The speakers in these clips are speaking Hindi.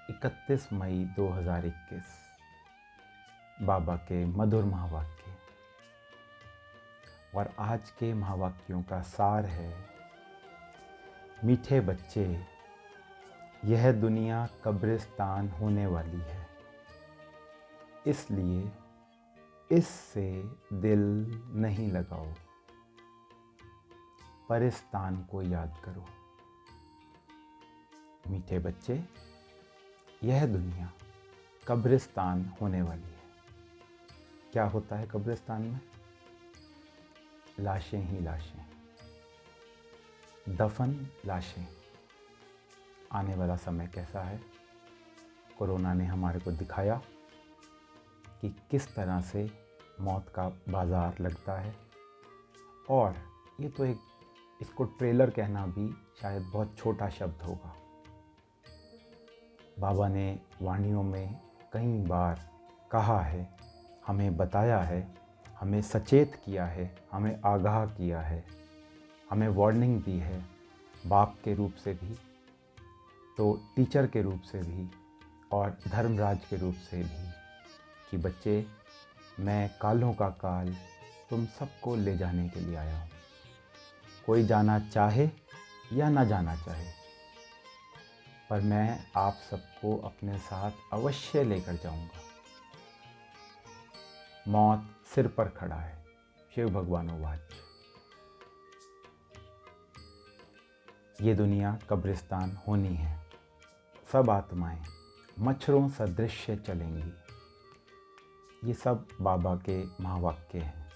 31 मई 2021 बाबा के मधुर महावाक्य। और आज के महावाक्यों का सार है, मीठे बच्चे, यह दुनिया कब्रिस्तान होने वाली है, इसलिए इससे दिल नहीं लगाओ, परिस्तान को याद करो। मीठे बच्चे, यह दुनिया कब्रिस्तान होने वाली है। क्या होता है कब्रिस्तान में? लाशें ही लाशें, दफन लाशें। आने वाला समय कैसा है? कोरोना ने हमारे को दिखाया कि किस तरह से मौत का बाज़ार लगता है। और ये तो इसको ट्रेलर कहना भी शायद बहुत छोटा शब्द होगा। बाबा ने वाणियों में कई बार कहा है, हमें बताया है, हमें सचेत किया है, हमें आगाह किया है, हमें वार्निंग दी है, बाप के रूप से भी, तो टीचर के रूप से भी और धर्मराज के रूप से भी, कि बच्चे, मैं कालों का काल तुम सबको ले जाने के लिए आया हूँ। कोई जाना चाहे या ना जाना चाहे, पर मैं आप सबको अपने साथ अवश्य लेकर जाऊंगा। मौत सिर पर खड़ा है। शिव भगवानोवाच। ये दुनिया कब्रिस्तान होनी है। सब आत्माएं मच्छरों सदृश चलेंगी। ये सब बाबा के महावाक्य हैं।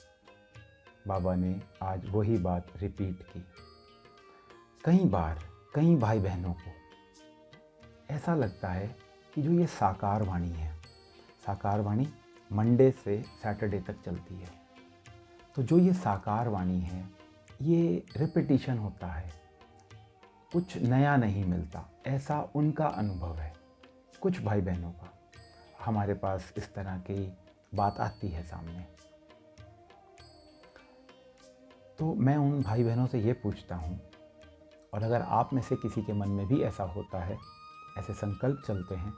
बाबा ने आज वही बात रिपीट की। कई बार कई भाई बहनों को ऐसा लगता है कि जो ये साकार वाणी है, साकार वाणी मंडे से सैटरडे तक चलती है, तो जो ये साकार वाणी है, ये रिपीटिशन होता है, कुछ नया नहीं मिलता, ऐसा उनका अनुभव है। कुछ भाई बहनों का हमारे पास इस तरह की बात आती है सामने। तो मैं उन भाई बहनों से ये पूछता हूँ, और अगर आप में से किसी के मन में भी ऐसा होता है, ऐसे संकल्प चलते हैं,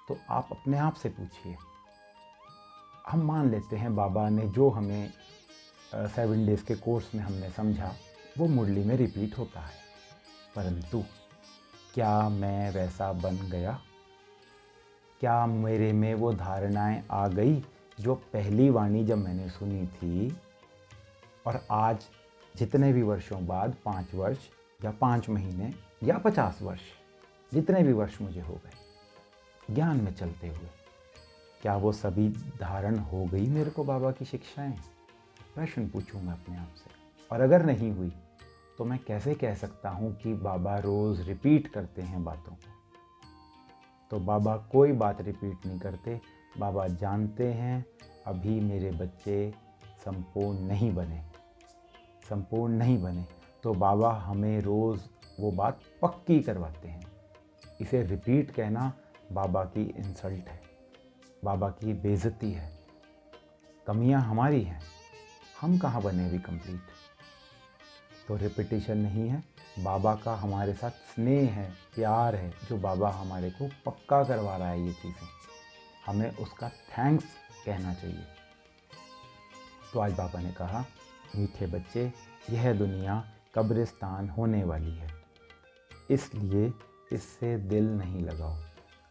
तो आप अपने आप से पूछिए। हम मान लेते हैं बाबा ने जो हमें 7 डेज़ के कोर्स में हमने समझा, वो मुरली में रिपीट होता है, परंतु क्या मैं वैसा बन गया? क्या मेरे में वो धारणाएं आ गई जो पहली वाणी जब मैंने सुनी थी, और आज जितने भी वर्षों बाद, 5 वर्ष या 5 महीने या 50 वर्ष, जितने भी वर्ष मुझे हो गए ज्ञान में चलते हुए, क्या वो सभी धारण हो गई मेरे को बाबा की शिक्षाएं? प्रश्न पूछूं मैं अपने आप से। और अगर नहीं हुई तो मैं कैसे कह सकता हूं कि बाबा रोज़ रिपीट करते हैं बातों को? तो बाबा कोई बात रिपीट नहीं करते। बाबा जानते हैं अभी मेरे बच्चे संपूर्ण नहीं बने, संपूर्ण नहीं बने, तो बाबा हमें रोज़ वो बात पक्की करवाते हैं। इसे रिपीट कहना बाबा की इंसल्ट है, बाबा की बेइज्जती है। कमियां हमारी हैं, हम कहाँ बने अभी कंप्लीट? तो रिपीटिशन नहीं है, बाबा का हमारे साथ स्नेह है, प्यार है, जो बाबा हमारे को पक्का करवा रहा है ये चीज़ें। हमें उसका थैंक्स कहना चाहिए। तो आज बाबा ने कहा, मीठे बच्चे, यह दुनिया कब्रिस्तान होने वाली है, इसलिए इससे दिल नहीं लगाओ।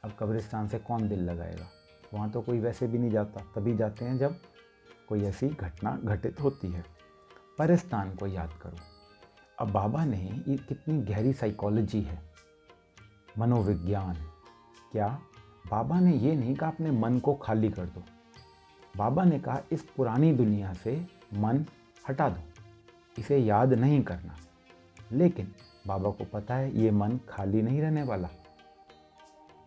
अब कब्रिस्तान से कौन दिल लगाएगा? वहाँ तो कोई वैसे भी नहीं जाता, तभी जाते हैं जब कोई ऐसी घटना घटित होती है। परिस्तान को याद करो। अब बाबा ने, ये कितनी गहरी साइकोलॉजी है, मनोविज्ञान। क्या बाबा ने ये नहीं कहा अपने मन को खाली कर दो। बाबा ने कहा इस पुरानी दुनिया से मन हटा दो, इसे याद नहीं करना। लेकिन बाबा को पता है ये मन खाली नहीं रहने वाला,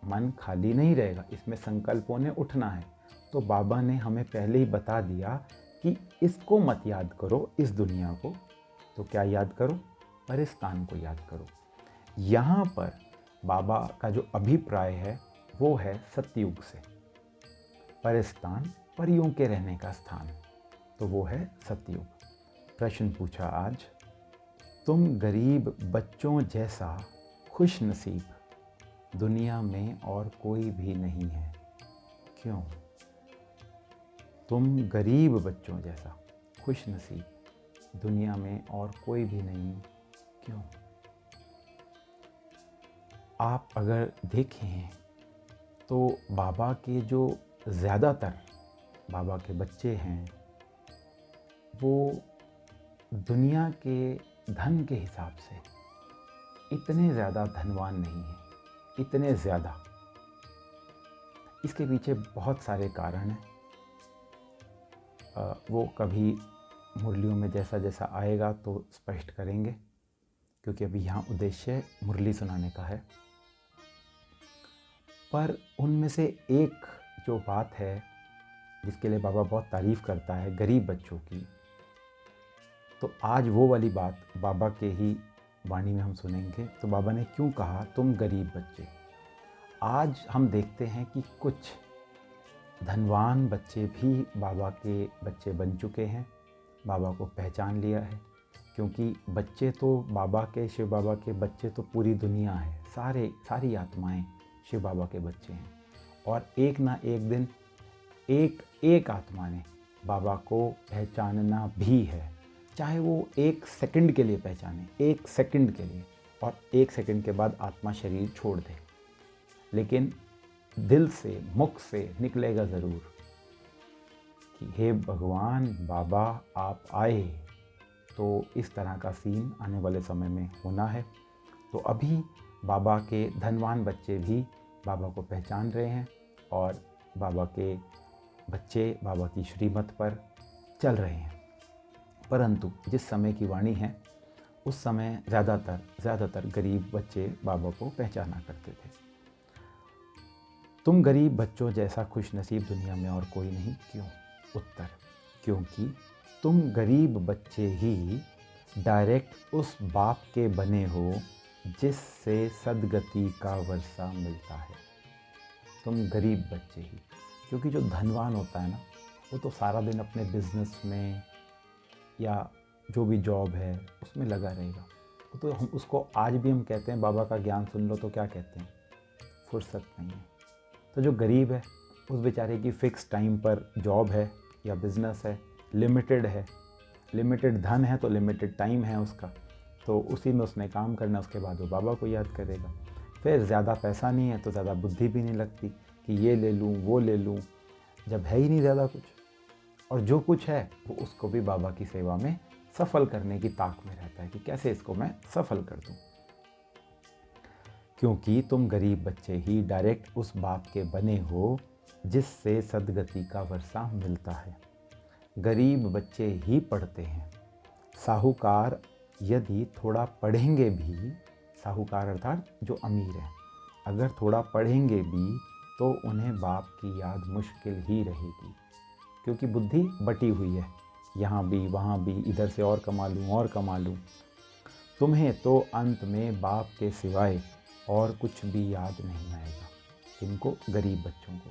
मन खाली नहीं रहेगा, इसमें संकल्पों ने उठना है। तो बाबा ने हमें पहले ही बता दिया कि इसको मत याद करो, इस दुनिया को। तो क्या याद करो? परिस्तान को याद करो। यहाँ पर बाबा का जो अभिप्राय है वो है सतयुग से। परिस्तान परियों के रहने का स्थान, तो वो है सतयुग। प्रश्न पूछा आज, तुम गरीब बच्चों जैसा खुश नसीब दुनिया में और कोई भी नहीं है। क्यों? तुम गरीब बच्चों जैसा खुश नसीब दुनिया में और कोई भी नहीं। क्यों? आप अगर देखें तो बाबा के जो ज़्यादातर बाबा के बच्चे हैं वो दुनिया के धन के हिसाब से इतने ज़्यादा धनवान नहीं हैं, इतने ज़्यादा। इसके पीछे बहुत सारे कारण हैं। वो कभी मुरलियों में जैसा जैसा आएगा तो स्पष्ट करेंगे, क्योंकि अभी यहाँ उद्देश्य मुरली सुनाने का है। पर उनमें से एक जो बात है जिसके लिए बाबा बहुत तारीफ़ करता है गरीब बच्चों की, तो आज वो वाली बात बाबा के ही वाणी में हम सुनेंगे। तो बाबा ने क्यों कहा तुम गरीब बच्चे। आज हम देखते हैं कि कुछ धनवान बच्चे भी बाबा के बच्चे बन चुके हैं, बाबा को पहचान लिया है। क्योंकि बच्चे तो बाबा के, शिव बाबा के बच्चे तो पूरी दुनिया है, सारी आत्माएं शिव बाबा के बच्चे हैं। और एक ना एक दिन एक आत्मा ने बाबा को पहचानना भी है, चाहे वो 1 सेकंड के लिए पहचाने, 1 सेकंड के लिए, और 1 सेकंड के बाद आत्मा शरीर छोड़ दे, लेकिन दिल से, मुख से निकलेगा ज़रूर कि हे भगवान बाबा आप आए। तो इस तरह का सीन आने वाले समय में होना है। तो अभी बाबा के धनवान बच्चे भी बाबा को पहचान रहे हैं और बाबा के बच्चे बाबा की श्रीमत पर चल रहे हैं। परंतु जिस समय की वाणी है उस समय ज़्यादातर गरीब बच्चे बाबा को पहचाना करते थे। तुम गरीब बच्चों जैसा खुश नसीब दुनिया में और कोई नहीं। क्यों? उत्तर, क्योंकि तुम गरीब बच्चे ही डायरेक्ट उस बाप के बने हो जिससे सद्गति का वर्षा मिलता है। तुम गरीब बच्चे ही, क्योंकि जो धनवान होता है ना, वो तो सारा दिन अपने बिजनेस में या जो भी जॉब है उसमें लगा रहेगा। तो हम उसको आज भी हम कहते हैं बाबा का ज्ञान सुन लो, तो क्या कहते हैं? फुर्सत नहीं है। तो जो गरीब है उस बेचारे की फ़िक्स टाइम पर जॉब है या बिज़नेस है, लिमिटेड है, लिमिटेड धन है तो लिमिटेड टाइम है उसका, तो उसी में उसने काम करना, उसके बाद वो बाबा को याद करेगा। फिर ज़्यादा पैसा नहीं है तो ज़्यादा बुद्धि भी नहीं लगती कि ये ले लूँ वो ले लूँ, जब है ही नहीं ज़्यादा कुछ। और जो कुछ है वो उसको भी बाबा की सेवा में सफल करने की ताक में रहता है कि कैसे इसको मैं सफल कर दूँ। क्योंकि तुम गरीब बच्चे ही डायरेक्ट उस बाप के बने हो जिससे सद्गति का वर्षा मिलता है। गरीब बच्चे ही पढ़ते हैं। साहूकार यदि थोड़ा पढ़ेंगे भी, साहूकार अर्थात जो अमीर है, अगर थोड़ा पढ़ेंगे भी तो उन्हें बाप की याद मुश्किल ही रहेगी, क्योंकि बुद्धि बटी हुई है, यहाँ भी वहाँ भी, इधर से और कमा लूँ। तुम्हें तो अंत में बाप के सिवाय और कुछ भी याद नहीं आएगा। किनको? गरीब बच्चों को।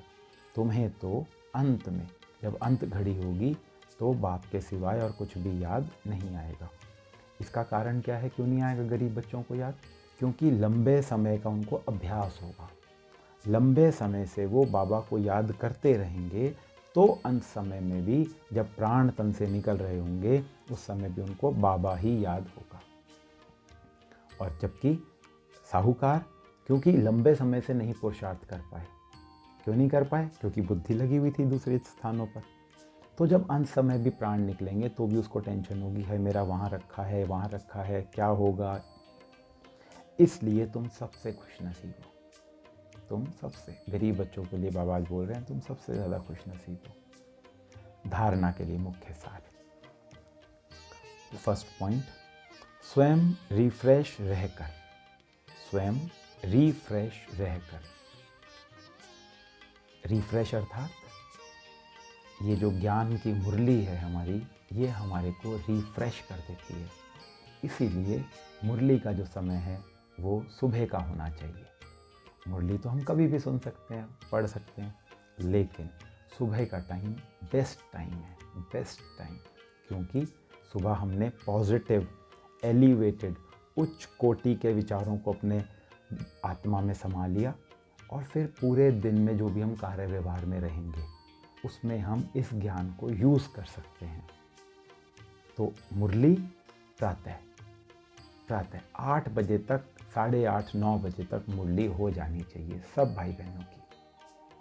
तुम्हें तो अंत में, जब अंत घड़ी होगी तो बाप के सिवाय और कुछ भी याद नहीं आएगा। इसका कारण क्या है? क्यों नहीं आएगा गरीब बच्चों को याद? क्योंकि लंबे समय का उनको अभ्यास होगा। लंबे समय से वो बाबा को याद करते रहेंगे, तो अंत समय में भी जब प्राण तन से निकल रहे होंगे उस समय भी उनको बाबा ही याद होगा। और जबकि साहूकार, क्योंकि लंबे समय से नहीं पुरुषार्थ कर पाए। क्यों नहीं कर पाए? क्योंकि बुद्धि लगी हुई थी दूसरे स्थानों पर। तो जब अंत समय भी प्राण निकलेंगे तो भी उसको टेंशन होगी, है मेरा वहाँ रखा है, क्या होगा। इसलिए तुम सबसे खुशनसीब हो। तुम सबसे, गरीब बच्चों के लिए बाबा आज बोल रहे हैं, तुम सबसे ज़्यादा खुशनसीब हो। धारणा के लिए मुख्य सार। फर्स्ट पॉइंट, स्वयं रिफ्रेश रहकर। रिफ्रेश अर्थात ये जो ज्ञान की मुरली है हमारी, ये हमारे को रिफ्रेश कर देती है। इसीलिए मुरली का जो समय है वो सुबह का होना चाहिए। मुरली तो हम कभी भी सुन सकते हैं, पढ़ सकते हैं, लेकिन सुबह का टाइम बेस्ट टाइम। क्योंकि सुबह हमने पॉजिटिव, एलिवेटेड, उच्च कोटि के विचारों को अपने आत्मा में समा लिया और फिर पूरे दिन में जो भी हम कार्य व्यवहार में रहेंगे उसमें हम इस ज्ञान को यूज़ कर सकते हैं। तो मुरली प्रातः 8 बजे तक, 8:30 9 बजे तक मुरली हो जानी चाहिए सब भाई बहनों की।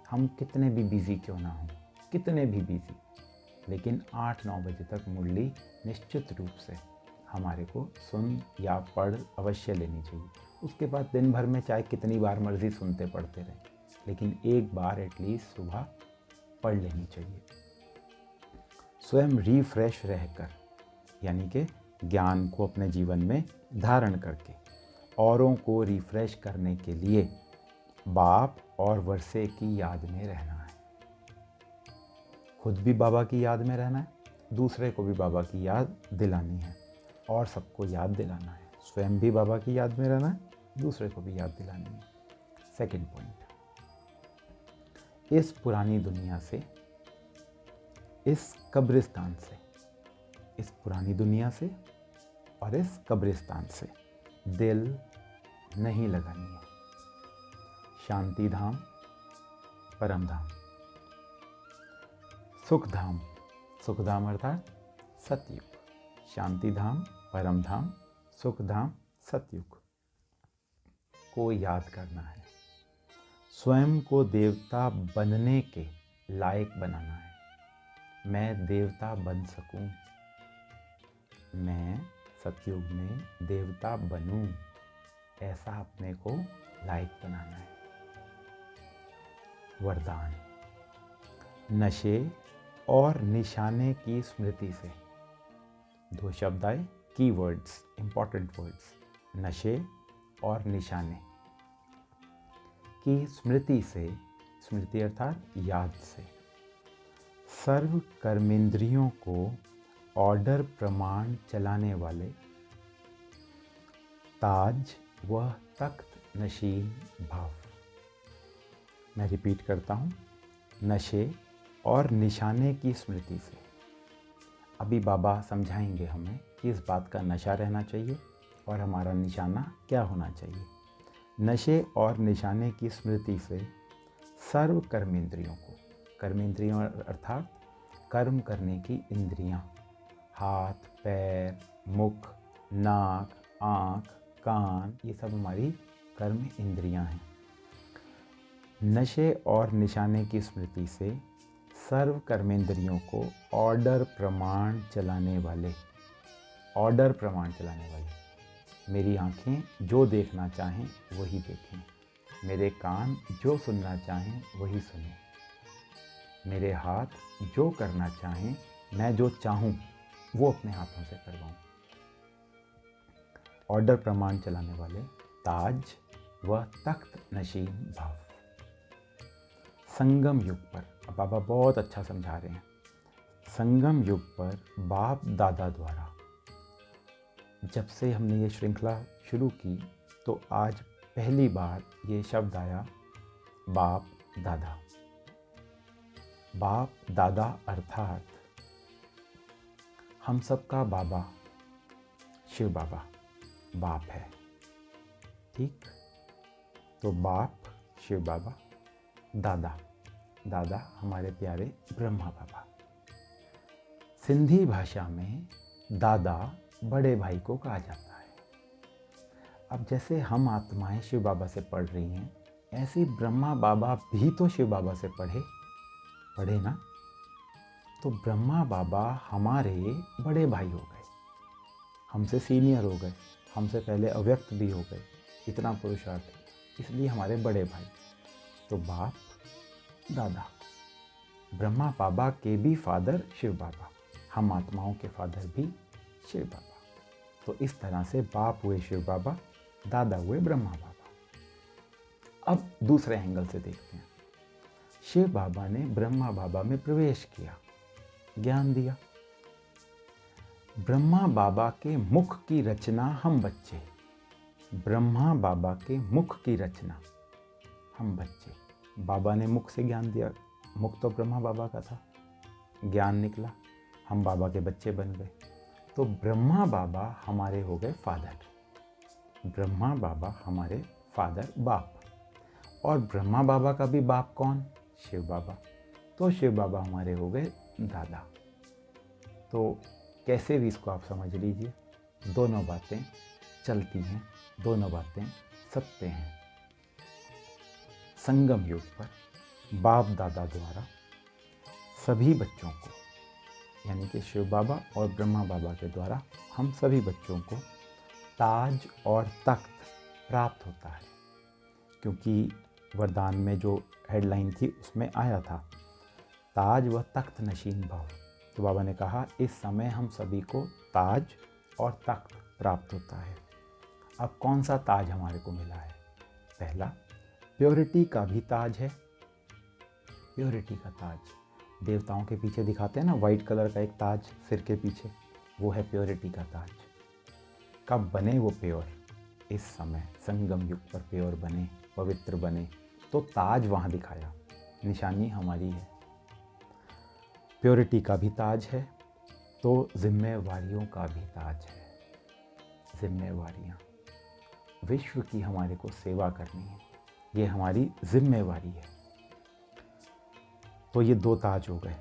हम कितने भी बिज़ी क्यों ना हों, कितने भी बिज़ी, लेकिन 8-9 बजे तक मुरली निश्चित रूप से हमारे को सुन या पढ़ अवश्य लेनी चाहिए। उसके बाद दिन भर में चाहे कितनी बार मर्जी सुनते पढ़ते रहें, लेकिन एक बार एटलीस्ट सुबह पढ़ लेनी चाहिए। स्वयं रिफ्रेश रहकर, यानी कि ज्ञान को अपने जीवन में धारण करके औरों को रिफ्रेश करने के लिए बाप और वर्षे की याद में रहना है। खुद भी बाबा की याद में रहना है, दूसरे को भी बाबा की याद दिलानी है और सबको याद दिलाना है। स्वयं भी बाबा की याद में रहना है, दूसरे को भी याद दिलानी है। सेकंड पॉइंट, इस पुरानी दुनिया से, इस कब्रिस्तान से, इस पुरानी दुनिया से और इस कब्रिस्तान से दिल नहीं लगानी है। शांति धाम, परम धाम, सुख धाम, सुख धाम अर्थात सतयुग, शांति धाम, परम धाम, सुख धाम, सतयुग को याद करना है। स्वयं को देवता बनने के लायक बनाना है। मैं देवता बन सकूं, मैं सतयुग में देवता बनूं, ऐसा अपने को लायक बनाना है। वरदान, नशे और निशाने की स्मृति से, 2 शब्द आए, कीवर्ड्स, इंपॉर्टेंट वर्ड्स, नशे और निशाने की स्मृति से, स्मृति अर्थात याद से, सर्व कर्मेंद्रियों को ऑर्डर प्रमाण चलाने वाले ताज व तख्त नशीन भाव। मैं रिपीट करता हूँ, नशे और निशाने की स्मृति से। अभी बाबा समझाएंगे हमें कि इस बात का नशा रहना चाहिए और हमारा निशाना क्या होना चाहिए। नशे और निशाने की स्मृति से सर्व कर्मेंद्रियों को, कर्मेंद्रियों अर्थात कर्म करने की इंद्रियां, हाथ, पैर, मुख, नाक, आँख, कान, ये सब हमारी कर्म इंद्रियां हैं। नशे और निशाने की स्मृति से सर्व कर्मेंद्रियों को ऑर्डर प्रमाण चलाने वाले, ऑर्डर प्रमाण चलाने वाले, मेरी आँखें जो देखना चाहें वही देखें, मेरे कान जो सुनना चाहें वही सुनें, मेरे हाथ जो करना चाहें, मैं जो चाहूँ वो अपने हाथों से करवाऊँ। ऑर्डर प्रमाण चलाने वाले ताज व तख्त नशीन भाव। संगम युग पर, अब बाबा बहुत अच्छा समझा रहे हैं, संगम युग पर बाप दादा द्वारा, जब से हमने ये श्रृंखला शुरू की तो आज पहली बार ये शब्द आया, बाप दादा। बाप दादा अर्थात हम सबका बाबा शिव बाबा बाप है, ठीक। तो बाप शिव बाबा, दादा, दादा हमारे प्यारे ब्रह्मा बाबा। सिंधी भाषा में दादा बड़े भाई को कहा जाता है। अब जैसे हम आत्माएं शिव बाबा से पढ़ रही हैं, ऐसे ब्रह्मा बाबा भी तो शिव बाबा से पढ़े ना। तो ब्रह्मा बाबा हमारे बड़े भाई हो गए, हमसे सीनियर हो गए, हमसे पहले अव्यक्त भी हो गए, इतना पुरुषार्थ, इसलिए हमारे बड़े भाई। तो बाप दादा, ब्रह्मा बाबा के भी फादर शिव बाबा, हम आत्माओं के फादर भी शिव बाबा। तो इस तरह से बाप हुए शिव बाबा, दादा हुए ब्रह्मा बाबा। अब दूसरे एंगल से देखते हैं। शिव बाबा ने ब्रह्मा बाबा में प्रवेश किया, ज्ञान दिया। ब्रह्मा बाबा के मुख की रचना हम बच्चे, ब्रह्मा बाबा के मुख की रचना हम बच्चे। बाबा ने मुख से ज्ञान दिया, मुख तो ब्रह्मा बाबा का था, ज्ञान निकला, हम बाबा के बच्चे बन गए। तो ब्रह्मा बाबा हमारे हो गए फादर, ब्रह्मा बाबा हमारे फादर बाप, और ब्रह्मा बाबा का भी बाप कौन? शिव बाबा। तो शिव बाबा हमारे हो गए दादा। तो कैसे भी इसको आप समझ लीजिए, दोनों बातें चलती हैं, दोनों बातें सत्य हैं। संगम युग पर बाप दादा द्वारा सभी बच्चों को, यानी कि शिव बाबा और ब्रह्मा बाबा के द्वारा हम सभी बच्चों को ताज और तख्त प्राप्त होता है। क्योंकि वरदान में जो हेडलाइन थी उसमें आया था ताज व तख्त नशीन भव। तो बाबा ने कहा इस समय हम सभी को ताज और तख्त प्राप्त होता है। अब कौन सा ताज हमारे को मिला है? पहला, प्योरिटी का भी ताज है। प्योरिटी का ताज देवताओं के पीछे दिखाते हैं ना, वाइट कलर का एक ताज सिर के पीछे, वो है प्योरिटी का ताज। कब बने वो प्योर? इस समय संगम युग पर प्योर बने, पवित्र बने, तो ताज वहाँ दिखाया, निशानी हमारी है। प्योरिटी का भी ताज है, तो जिम्मेवारियों का भी ताज है। जिम्मेवारियाँ, विश्व की हमारे को सेवा करनी है, ये हमारी जिम्मेवारी है। तो ये दो ताज हो गए।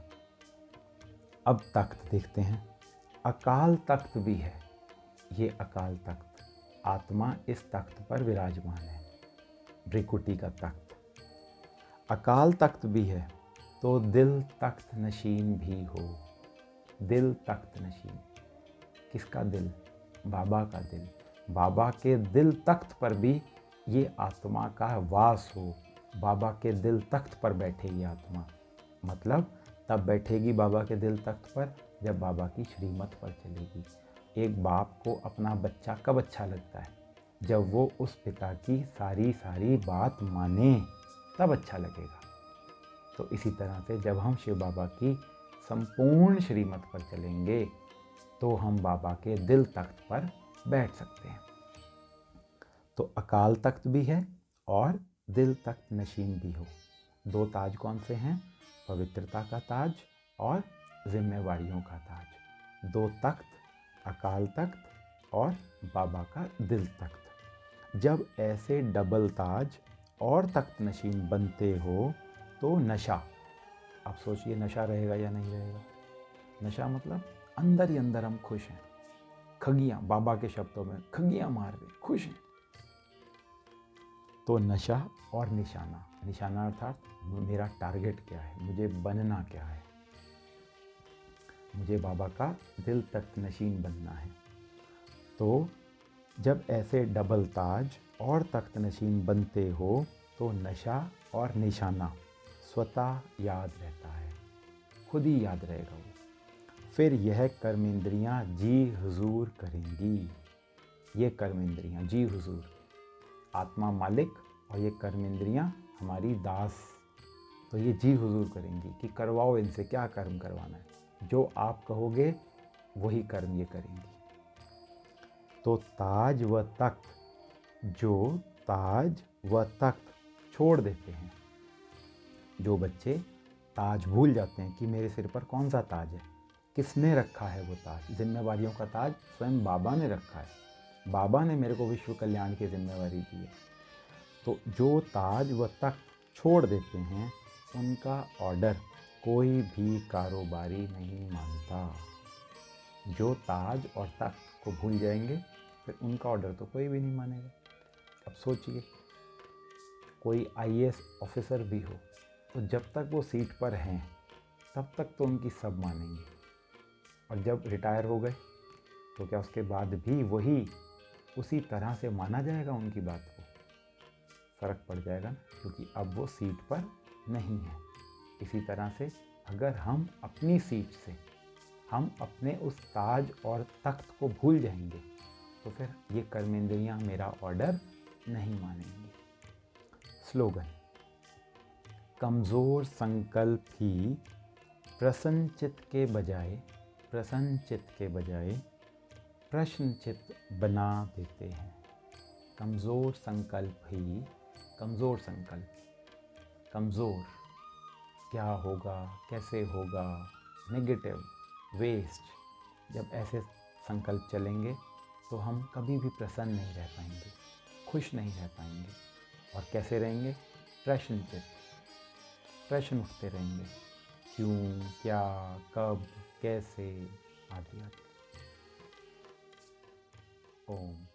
अब तख्त देखते हैं। अकाल तख्त भी है। ये अकाल तख्त, आत्मा इस तख्त पर विराजमान है, भृकुटी का तख्त। अकाल तख्त भी है, तो दिल तख्त नशीन भी हो। दिल तख्त नशीन, किसका दिल? बाबा का दिल। बाबा के दिल तख्त पर भी ये आत्मा का वास हो। बाबा के दिल तख्त पर बैठे ये आत्मा, मतलब तब बैठेगी बाबा के दिल तख्त पर जब बाबा की श्रीमत पर चलेगी। एक बाप को अपना बच्चा कब अच्छा लगता है? जब वो उस पिता की सारी बात माने, तब अच्छा लगेगा। तो इसी तरह से जब हम शिव बाबा की संपूर्ण श्रीमत पर चलेंगे तो हम बाबा के दिल तख्त पर बैठ सकते हैं। तो अकाल तख्त भी है और दिल तख्त नशीन भी हो। दो ताज कौन से हैं? पवित्रता का ताज और जिम्मेवारियों का ताज। दो तख्त, अकाल तख्त और बाबा का दिल तख्त। जब ऐसे डबल ताज और तख्त नशीन बनते हो तो नशा, आप सोचिए नशा रहेगा या नहीं रहेगा? नशा मतलब अंदर ही अंदर हम खुश हैं, खगियाँ, बाबा के शब्दों में खगियाँ मार रहे, खुश हैं। तो नशा और निशाना, निशाना अर्थात मेरा टारगेट क्या है, मुझे बनना क्या है, मुझे बाबा का दिल तख्त नशीन बनना है। तो जब ऐसे डबल ताज और तख्त नशीन बनते हो तो नशा और निशाना स्वतः याद रहता है, खुद ही याद रहेगा वो। फिर यह कर्मेंद्रियाँ जी हुजूर करेंगी। ये कर्मेंद्रियाँ जी हुजूर, आत्मा मालिक और ये कर्मेंद्रियाँ हमारी दास। तो ये जी हुजूर करेंगी कि करवाओ इनसे, क्या कर्म करवाना है, जो आप कहोगे वही कर्म ये करेंगी। तो ताज व तख्त, जो ताज व तख्त छोड़ देते हैं, जो बच्चे ताज भूल जाते हैं कि मेरे सिर पर कौन सा ताज है, किसने रखा है वो ताज, जिम्मेवारियों का ताज स्वयं बाबा ने रखा है। बाबा ने मेरे को विश्व कल्याण की जिम्मेवारी दी है। तो जो ताज व तख्त छोड़ देते हैं उनका ऑर्डर कोई भी कारोबारी नहीं मानता। जो ताज और तख्त को भूल जाएंगे फिर उनका ऑर्डर तो कोई भी नहीं मानेगा। अब सोचिए, कोई आईएएस ऑफिसर भी हो तो जब तक वो सीट पर हैं तब तक तो उनकी सब मानेंगे, और जब रिटायर हो गए तो क्या उसके बाद भी वही उसी तरह से माना जाएगा? उनकी बात को फ़र्क पड़ जाएगा ना, क्योंकि अब वो सीट पर नहीं है। इसी तरह से अगर हम अपनी सीट से, हम अपने उस ताज और तख्त को भूल जाएंगे तो फिर ये कर्मेंद्रियाँ मेरा ऑर्डर नहीं मानेंगी। स्लोगन, कमज़ोर संकल्प ही प्रसन्न चित्त के बजाय प्रश्नचित्त बना देते हैं। कमज़ोर संकल्प ही, कमज़ोर संकल्प, कमज़ोर, क्या होगा, कैसे होगा, नेगेटिव, वेस्ट, जब ऐसे संकल्प चलेंगे तो हम कभी भी प्रसन्न नहीं रह पाएंगे, खुश नहीं रह पाएंगे। और कैसे रहेंगे? प्रश्न चित्त, प्रश्न उठते रहेंगे, क्यों, क्या, कब, कैसे, आदि आदि। ओम।